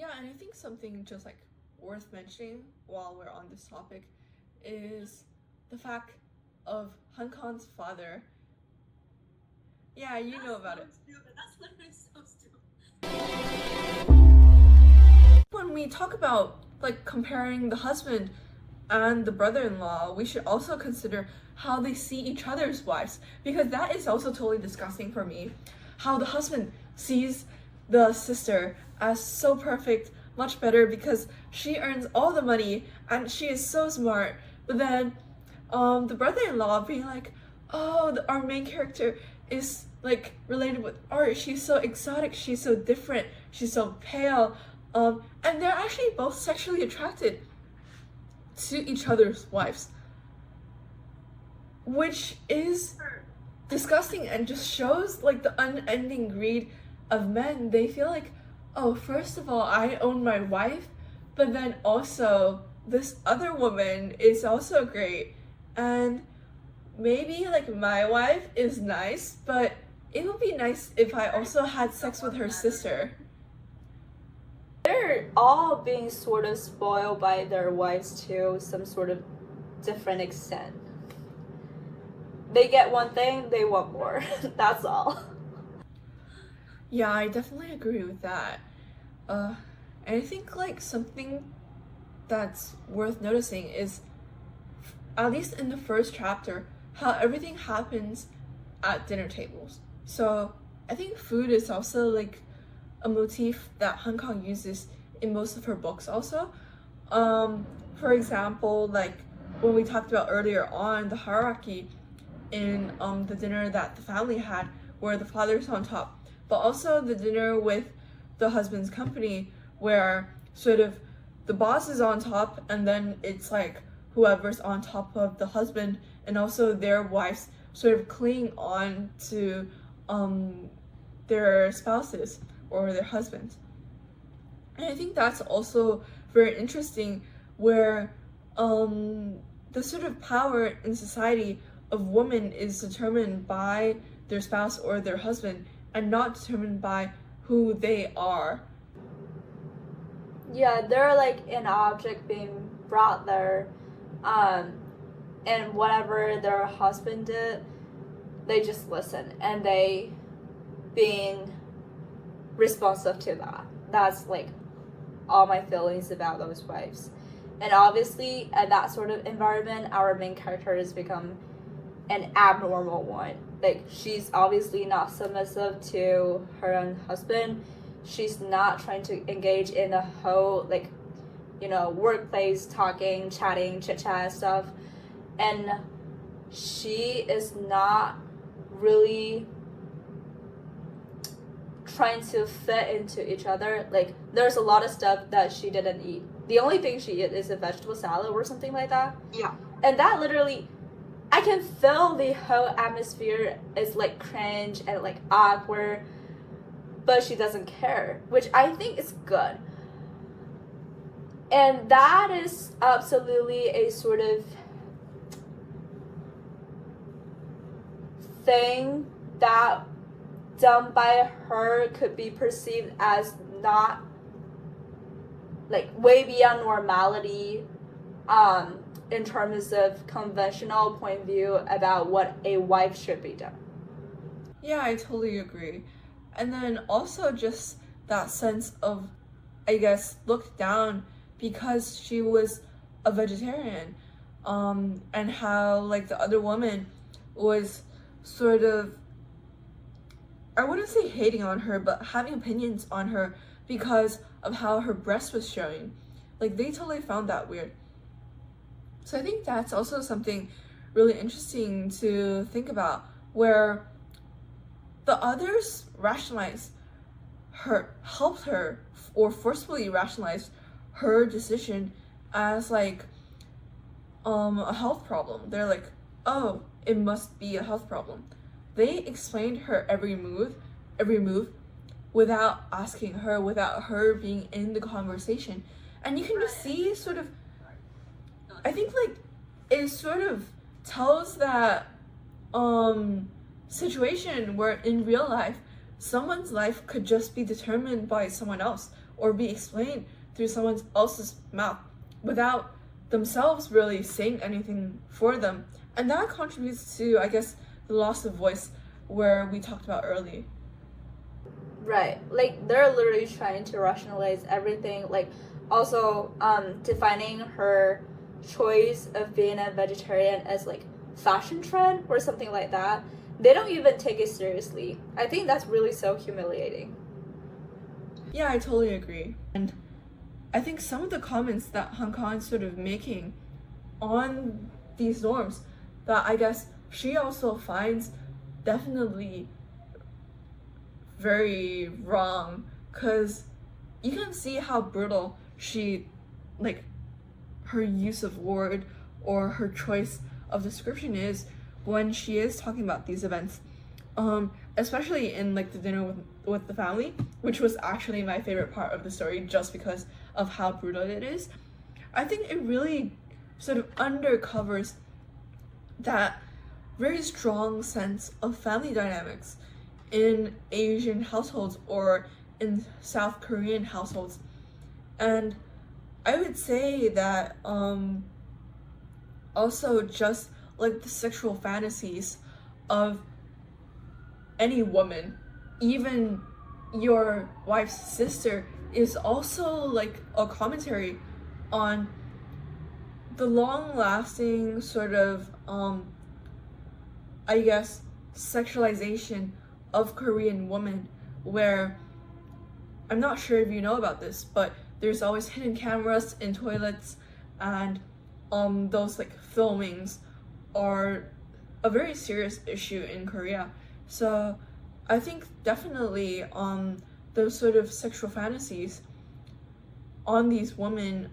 Yeah, and I think something just like worth mentioning while we're on this topic is the fact of Han Kang's father. Yeah, you know about it. That's literally so stupid. When we talk about like comparing the husband and the brother-in-law, we should also consider how they see each other's wives, because that is also totally disgusting for me. How the husband sees the sister as so perfect, much better because she earns all the money and she is so smart. But then the brother-in-law being like, oh, our main character is like related with art. She's so exotic, she's so different, she's so pale. And they're actually both sexually attracted to each other's wives, which is disgusting and just shows like the unending greed of men. They feel like, oh, first of all, I own my wife, but then also this other woman is also great, and maybe like my wife is nice, but it would be nice if I also had sex with her sister. They're all being sort of spoiled by their wives to some sort of different extent. They get one thing, they want more. That's all. Yeah, I definitely agree with that. And I think like something that's worth noticing is, at least in the first chapter, how everything happens at dinner tables. So I think food is also like a motif that Han Kang uses in most of her books also. For example, like when we talked about earlier on the hierarchy in the dinner that the family had, where the father's on top, but also the dinner with the husband's company, where sort of the boss is on top and then it's like whoever's on top of the husband, and also their wives sort of cling on to their spouses or their husbands. And I think that's also very interesting, where the sort of power in society of women is determined by their spouse or their husband and not determined by who they are. Yeah, they're like an object being brought there, and whatever their husband did, they just listen and they being responsive to that. That's like all my feelings about those wives. And obviously, at that sort of environment, our main character has become an abnormal one. Like, she's obviously not submissive to her own husband. She's not trying to engage in the whole, like, you know, workplace talking, chatting, chit-chat stuff. And she is not really trying to fit into each other. Like, there's a lot of stuff that she didn't eat. The only thing she ate is a vegetable salad or something like that. Yeah. And that literally, I can feel the whole atmosphere is like cringe and like awkward, but she doesn't care, which I think is good. And that is absolutely a sort of thing that done by her could be perceived as not like way beyond normality, in terms of conventional point of view about what a wife should be done. Yeah, I totally agree. And then also just that sense of, I guess, looked down because she was a vegetarian, and how like the other woman was sort of, I wouldn't say hating on her, but having opinions on her because of how her breast was showing. Like, they totally found that weird. So I think that's also something really interesting to think about, where the others rationalized her, helped her, or forcefully rationalized her decision as like a health problem. They're like, oh, it must be a health problem. They explained her every move without asking her, without her being in the conversation. And you can just see sort of, I think like it sort of tells that situation where in real life someone's life could just be determined by someone else, or be explained through someone else's mouth without themselves really saying anything for them. And that contributes to, I guess, the loss of voice where we talked about earlier. Right. Like, they're literally trying to rationalize everything. Like, also defining her choice of being a vegetarian as, like, fashion trend or something like that. They don't even take it seriously. I think that's really so humiliating. Yeah, I totally agree. And I think some of the comments that Han Kang's sort of making on these norms that I guess she also finds definitely very wrong, because you can see how brutal she, like, her use of word or her choice of description is when she is talking about these events, especially in like the dinner with the family, which was actually my favorite part of the story just because of how brutal it is. I think it really sort of undercovers that very strong sense of family dynamics in Asian households or in South Korean households. And I would say that also just like the sexual fantasies of any woman, even your wife's sister, is also like a commentary on the long-lasting sort of I guess sexualization of Korean women, where I'm not sure if you know about this, but there's always hidden cameras in toilets, and those like filmings are a very serious issue in Korea. So I think definitely those sort of sexual fantasies on these women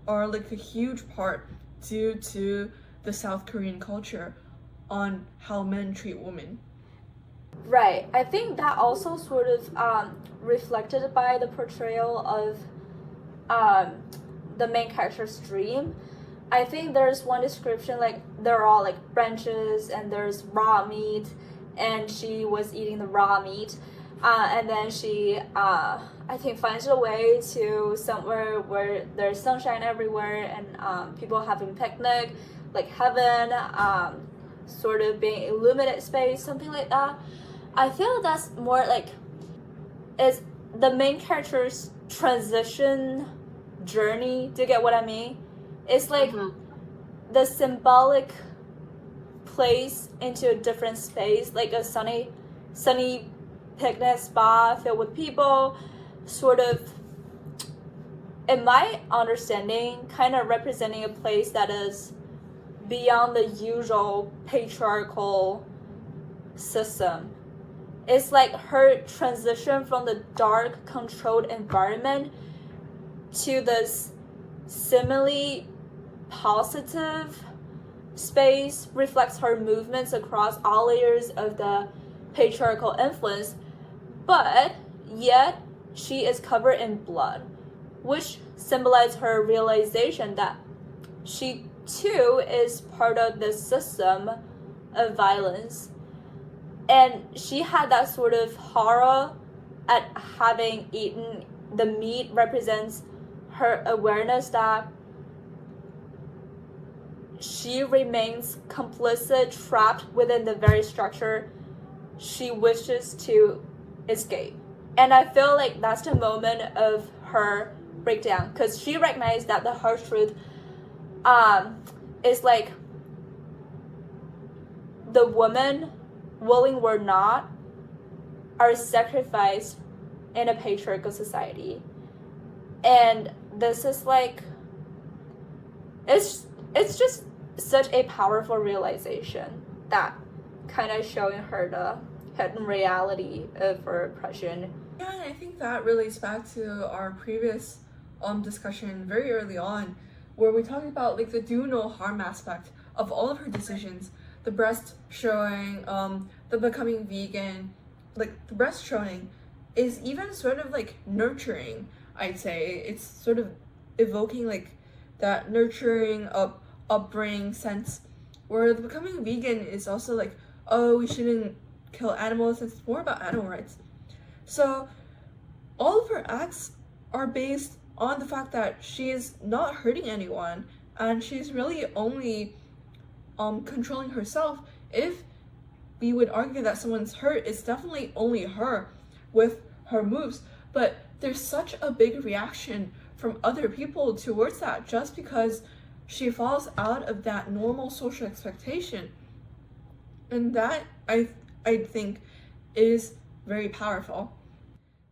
are like a huge part due to the South Korean culture on how men treat women. Right. I think that also sort of reflected by the portrayal of the main character's dream. I think there's one description, like they're all like branches and there's raw meat, and she was eating the raw meat, and then she I think finds a way to somewhere where there's sunshine everywhere and people having picnic, like heaven, sort of being illuminated space, something like that. I feel that's more like is the main character's transition journey. Do you get what I mean? It's like the symbolic place into a different space, like a sunny picnic spot filled with people, sort of, in my understanding, kind of representing a place that is beyond the usual patriarchal system. It's like her transition from the dark, controlled environment to this seemingly positive space reflects her movements across all layers of the patriarchal influence, but yet she is covered in blood, which symbolizes her realization that she too is part of this system of violence. And she had that sort of horror at having eaten the meat represents her awareness that she remains complicit, trapped within the very structure she wishes to escape. And I feel like that's the moment of her breakdown, because she recognized that the harsh truth is like the woman, willing or not, are sacrificed in a patriarchal society. And this is like, it's just such a powerful realization that kind of showing her the hidden reality of her oppression. Yeah, and I think that relates back to our previous discussion very early on, where we talked about like the do no harm aspect of all of her decisions. The breast showing, the becoming vegan, like the breast showing is even sort of like nurturing, I'd say. It's sort of evoking like that nurturing upbringing sense, where the becoming vegan is also like, oh, we shouldn't kill animals. It's more about animal rights. So all of her acts are based on the fact that she's not hurting anyone and she's really only controlling herself. If we would argue that someone's hurt, it's definitely only her with her moves, but there's such a big reaction from other people towards that just because she falls out of that normal social expectation. And that I think is very powerful.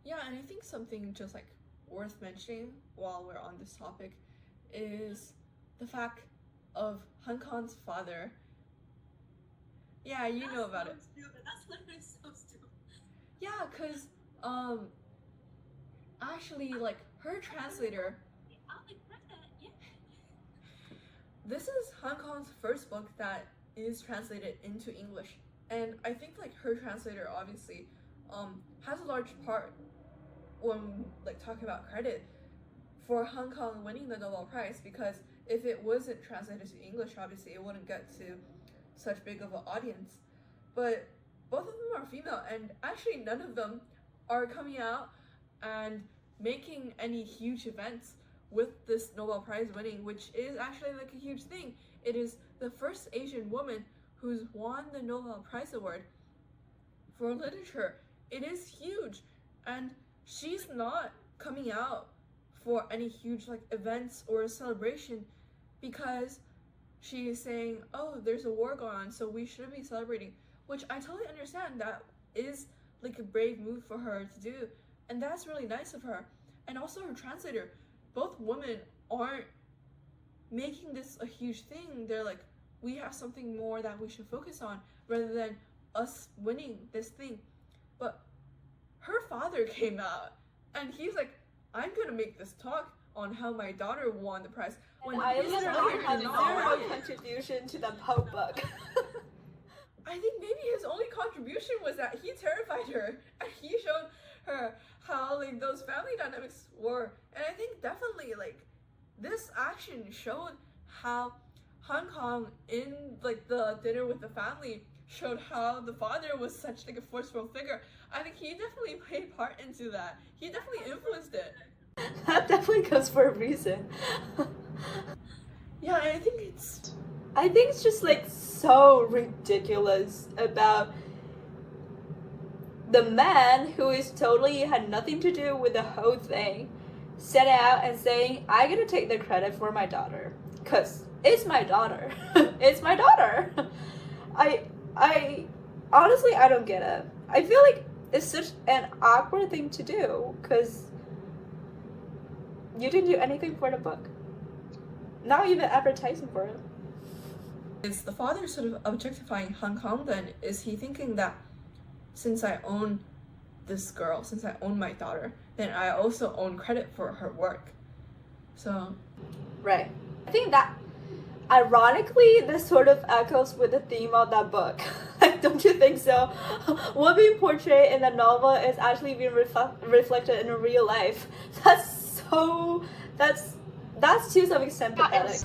Yeah, and I think something just like worth mentioning while we're on this topic is the fact of Han Kang's father. Yeah, you know about it. That's literally so stupid. Yeah, cause actually like her translator. Yeah. This is Han Kang's first book that is translated into English, and I think like her translator obviously has a large part when like talking about credit for Han Kang winning the Nobel Prize, because if it wasn't translated to English, obviously it wouldn't get to such big of an audience. But both of them are female, and actually none of them are coming out and making any huge events with this Nobel Prize winning, which is actually like a huge thing. It is the first Asian woman who's won the Nobel Prize Award for literature. It is huge, and she's not coming out for any huge like events or celebration because she is saying, oh, there's a war going on, so we shouldn't be celebrating, which I totally understand. That is like a brave move for her to do, and that's really nice of her. And also her translator, both women aren't making this a huge thing. They're like, we have something more that we should focus on rather than us winning this thing. But her father came out and he's like, I'm gonna make this talk on how my daughter won the prize. When I literally had zero contribution to the Pope book. I think maybe his only contribution was that he terrified her and he showed her how like those family dynamics were. And I think definitely like this action showed how Han Kang in like the dinner with the family showed how the father was such like a forceful figure. I think he definitely played part into that. He definitely influenced it. That definitely goes for a reason. Yeah, I think it's just like so ridiculous about the man who is totally had nothing to do with the whole thing set out and saying, I'm gonna take the credit for my daughter because it's my daughter. It's my daughter. I honestly, I don't get it. I feel like it's such an awkward thing to do because you didn't do anything for the book. Not even advertising for it. Is the father sort of objectifying Han Kang then? Is he thinking that since I own this girl, since I own my daughter, then I also own credit for her work? So right. I think that ironically this sort of echoes with the theme of that book. Don't you think so? What being portrayed in the novel is actually being reflected in real life. That's too some extent pathetic.